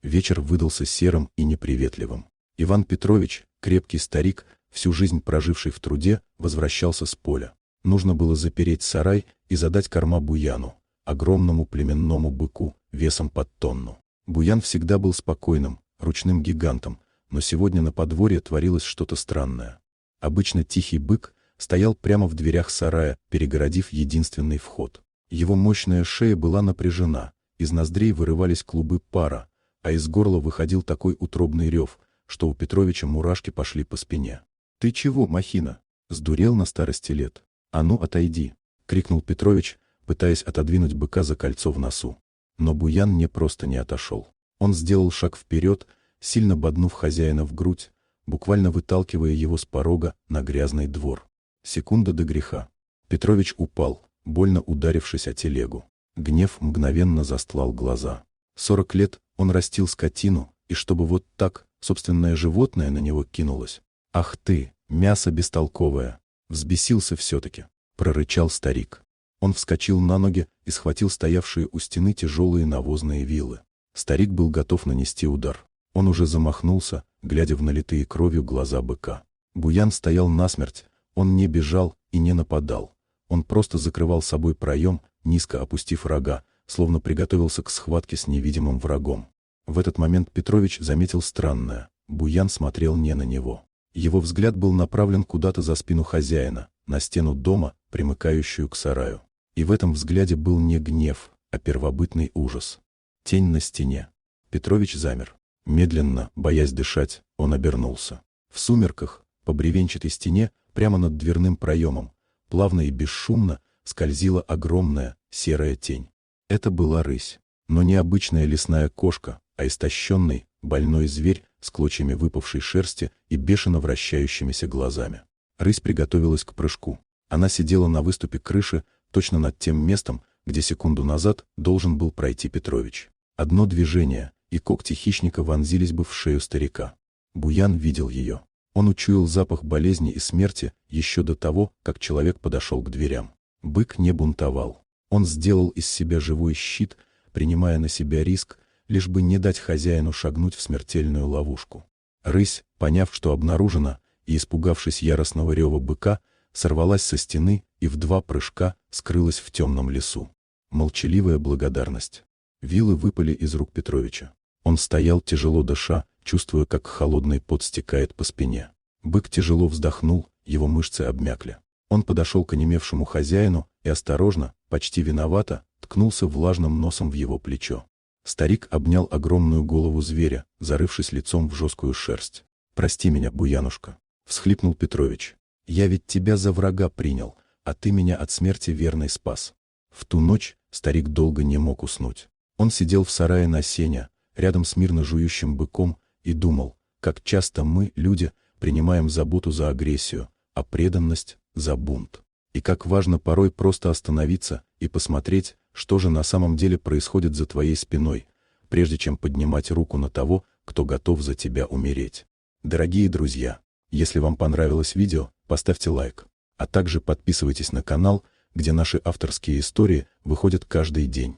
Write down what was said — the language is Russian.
Вечер выдался серым и неприветливым. Иван Петрович, крепкий старик, всю жизнь проживший в труде, возвращался с поля. Нужно было запереть сарай и задать корма Буяну, огромному племенному быку, весом под тонну. Буян всегда был спокойным, ручным гигантом, но сегодня на подворье творилось что-то странное. Обычно тихий бык стоял прямо в дверях сарая, перегородив единственный вход. Его мощная шея была напряжена, из ноздрей вырывались клубы пара, а из горла выходил такой утробный рев, что у Петровича мурашки пошли по спине. «Ты чего, махина? Сдурел на старости лет? А ну отойди!» — крикнул Петрович, пытаясь отодвинуть быка за кольцо в носу. Но Буян не просто не отошел. Он сделал шаг вперед, сильно боднув хозяина в грудь, буквально выталкивая его с порога на грязный двор. Секунда до греха. Петрович упал, больно ударившись о телегу. Гнев мгновенно застлал глаза. 40 лет он растил скотину, и чтобы вот так собственное животное на него кинулось. «Ах ты, мясо бестолковое!» Взбесился все-таки, прорычал старик. Он вскочил на ноги и схватил стоявшие у стены тяжелые навозные вилы. Старик был готов нанести удар. Он уже замахнулся, глядя в налитые кровью глаза быка. Буян стоял насмерть, он не бежал и не нападал. Он просто закрывал собой проем, низко опустив рога, словно приготовился к схватке с невидимым врагом. В этот момент Петрович заметил странное. Буян смотрел не на него. Его взгляд был направлен куда-то за спину хозяина, на стену дома, примыкающую к сараю. И в этом взгляде был не гнев, а первобытный ужас. Тень на стене. Петрович замер. Медленно, боясь дышать, он обернулся. В сумерках, по бревенчатой стене, прямо над дверным проемом, плавно и бесшумно скользила огромная серая тень. Это была рысь, но не обычная лесная кошка, а истощенный, больной зверь с клочьями выпавшей шерсти и бешено вращающимися глазами. Рысь приготовилась к прыжку. Она сидела на выступе крыши, точно над тем местом, где секунду назад должен был пройти Петрович. Одно движение, и когти хищника вонзились бы в шею старика. Буян видел ее. Он учуял запах болезни и смерти еще до того, как человек подошел к дверям. Бык не бунтовал. Он сделал из себя живой щит, принимая на себя риск, лишь бы не дать хозяину шагнуть в смертельную ловушку. Рысь, поняв, что обнаружена, и испугавшись яростного рева быка, сорвалась со стены и в 2 прыжка скрылась в темном лесу. Молчаливая благодарность. Вилы выпали из рук Петровича. Он стоял, тяжело дыша, чувствуя, как холодный пот стекает по спине. Бык тяжело вздохнул, его мышцы обмякли. Он подошел к онемевшему хозяину и осторожно, почти виновато, ткнулся влажным носом в его плечо. Старик обнял огромную голову зверя, зарывшись лицом в жесткую шерсть. «Прости меня, Буянушка», — всхлипнул Петрович. «Я ведь тебя за врага принял, а ты меня от смерти верной спас». В ту ночь старик долго не мог уснуть. Он сидел в сарае на сене, рядом с мирно жующим быком, и думал, как часто мы, люди, принимаем заботу за агрессию, а преданность — за бунт. И как важно порой просто остановиться и посмотреть, что же на самом деле происходит за твоей спиной, прежде чем поднимать руку на того, кто готов за тебя умереть. Дорогие друзья, если вам понравилось видео, поставьте лайк, а также подписывайтесь на канал, где наши авторские истории выходят каждый день.